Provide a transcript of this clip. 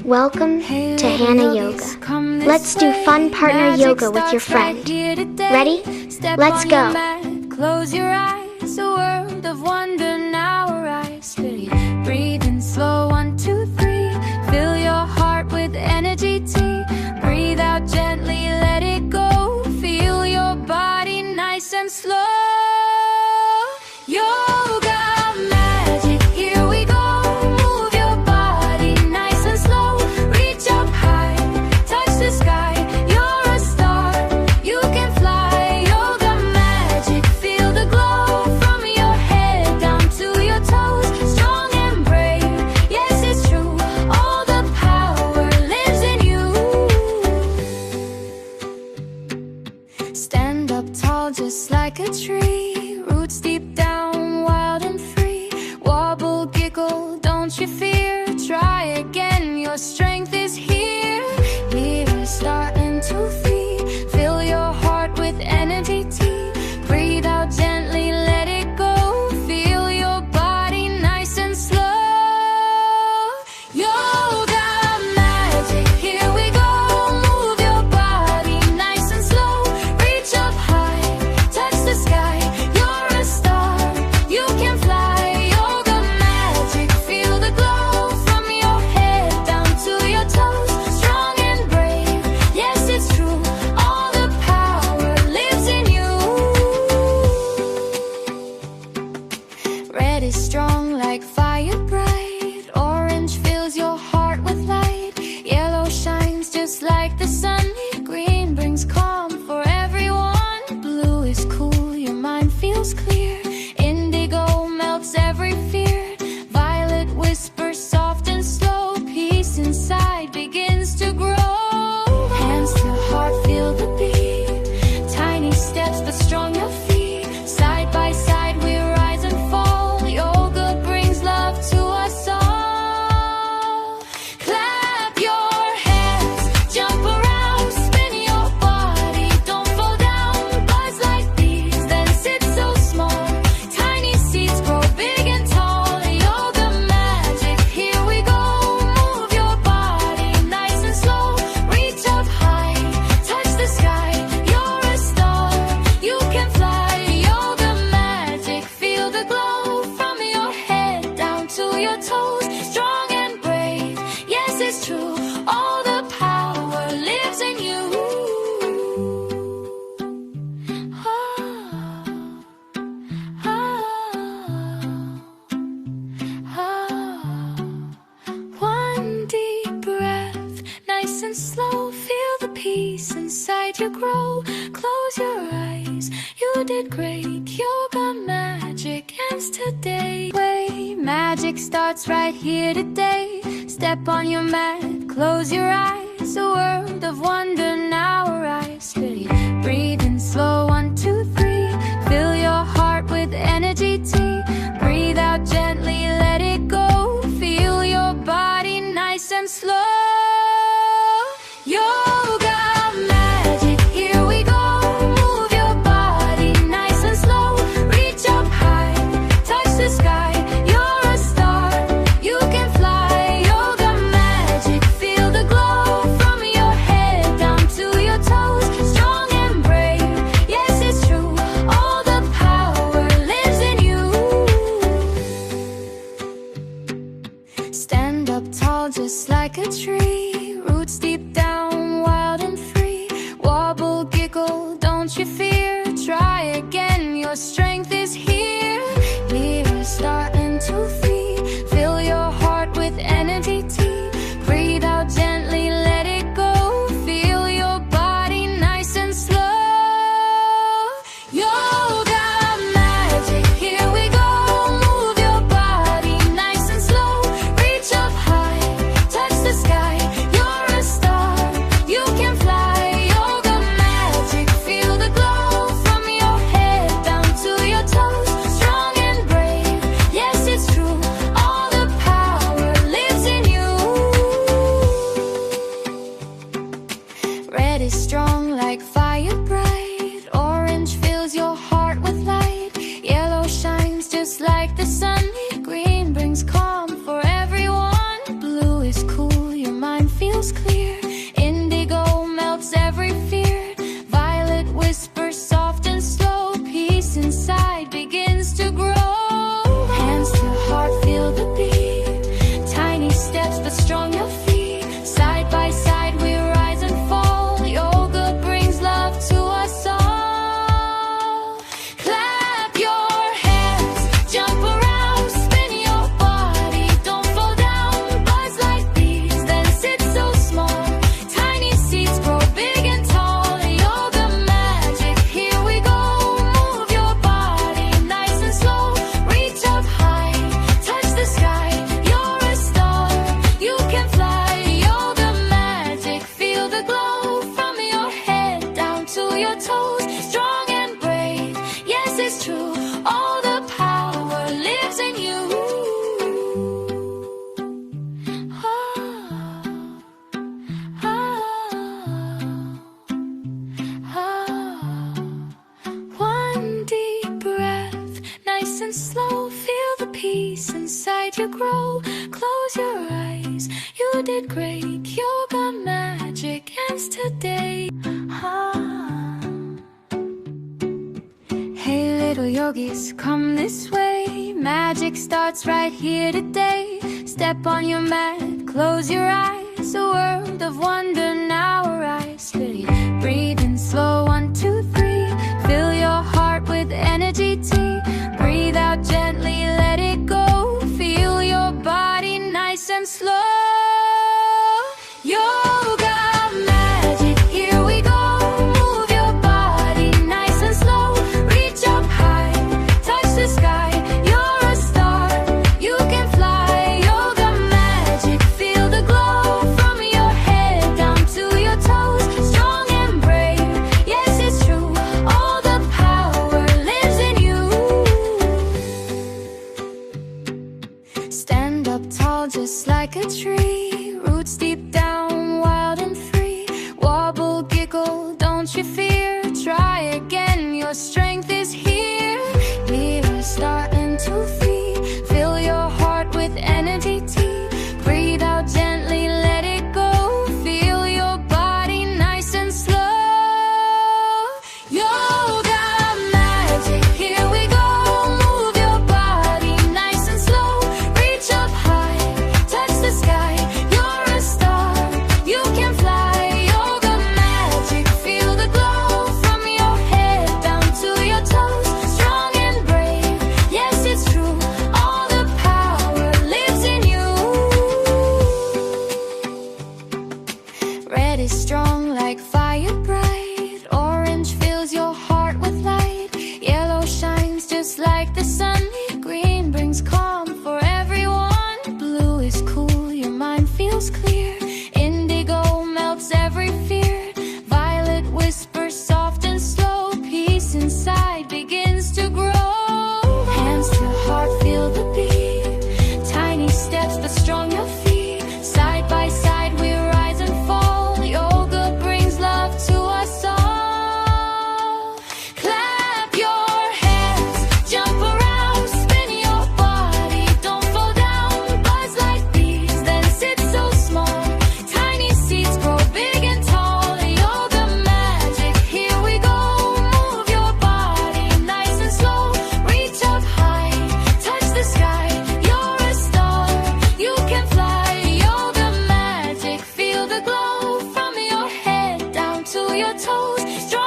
Welcome to Hannah Yoga. Let's do fun partner yoga with your friend. Ready? Let's go. Close your eyes, a world of wonder now arise. Breathing slow, 1, 2, 3. Fill your heart with energy tea. Breathe out gently, let it go. Feel your body nice and slow. Yoga magic, here we go. Move your body nice and slow. Reach up high, touch the sky. You're a star, you can fly. Yoga magic, feel the glow. From your head down to your toes. Strong and brave, yes it's true. All the power lives in you. Stand up tall just like a tree. Roots deep down, wild and free. Wobble, giggle, don't you fear. Try again, your strength is here. Here, starting to feed. Fill your heart with energy tea. Breathe out gently, let it go. Feel your body nice and slow. Yoga magic, here we go. Move your body nice and slow. Reach up high, touch the sky. You're a star, you can fly. Yoga magic, feel the glow. From your head down to your toes. Strong and brave, yes it's true. All the power lives in you. Red is strong like fire bright. Orange fills your heart with light. Yellow shines just like the sun. Green brings calm for everyone. Blue is cool, your mind feels clear. Indigo melts every fear. Violet whispers soft and slow. Peace inside begins to grow. Hands to heart, feel the beat. Tiny steps but strong your feet. Side by side we rise and fall. Yoga brings love to us all. Clap your hands, jump around, spin your body. Don't fall down, buzz like bees, then sit so small. Tiny seeds grow big and tall. Yoga magic, here we go. Move your body nice and slow. Reach up high, touch the sky. You're a star, you can fly. Yoga magic, feel the glow. From your head down to your toes. Strong and brave, yes it's true. All the power lives in you. One deep breath, nice and slow. Feel the peace inside you grow. Close your eyes, you did great. Yoga magic ends today. Magic starts right here today. Step on your mat, close your eyes. A world of wonder now arise. Breathing slow, 1, 2, 3. Fill your heart with energy tea. Breathe out gently, let it go. Feel your body nice and slow. Yoga magic, here we go. Move your body nice and slow. Reach up high, touch the sky. You're a star, you can fly. Yoga magic, feel the glow. From your head down to your toes. Strong and brave, yes it's true. All the power lives in you. Stand up tall just like a tree. Roots deep down, wild and free. Wobble, giggle, don't you fear. Try again, your strength is here. Here, starting to feed. Fill your heart with energy tea. Breathe out gently, let it go. Feel your body nice and slow. Yoga magic, here we go. Move your body nice and slow. Reach up high, touch the sky. You're a star, You did great, yoga magic ends today. Hey little yogis, come this way. Magic starts right here today. Step on your mat, close your eyes. A world of wonder now arise. Breathe in slow, 1, 2, 3. Fill your heart with energy tea. Breathe out gently, let it go. Feel your body nice and slow. Yoga magic, here we go. Move your body nice and slow. Reach up high, touch the sky. You're a star, you can fly. Yoga magic, feel the glow. From your head down to your toes. Strong and brave, yes it's true. All the power lives in you. Stand up tall just like a tree. Roots deep down, wild and free. Wobble, giggle, don't you fear. Try again, your strength is here. We're starting to feel. Fill your heart with energy tea. Breathe out gently, let it go. Feel your body nice and slow. Yoga magic, here we go. Move your body nice and slow. Reach up high, touch the sky. You're a star, you can fly. Yoga magic, feel the glow. From your head down to your toes. Strong and brave, yes it's true. All the power lives in you. Red is strong like fire bright. Orange fills your heart with light. Yellow shines just like the sun. Green brings calm for everyone. Blue is cool, your mind feels clear. Indigo melts every fear. Violet whispers soft and slow. Peace inside begins to grow. Hands to heart, feel the beat. Tiny steps but strong your feet. Side by side we rise and fall. Yoga brings love to us all. Clap your hands, jump around, spin your body. Don't fall down, buzz like bees, then sit so small. Tiny seeds grow big and tall. Yoga magic, here we go. Move your body nice and slow. Reach up high, touch the sky. You're a star, you can fly. Yoga magic, feel the glow. From your head down to your toes. Strong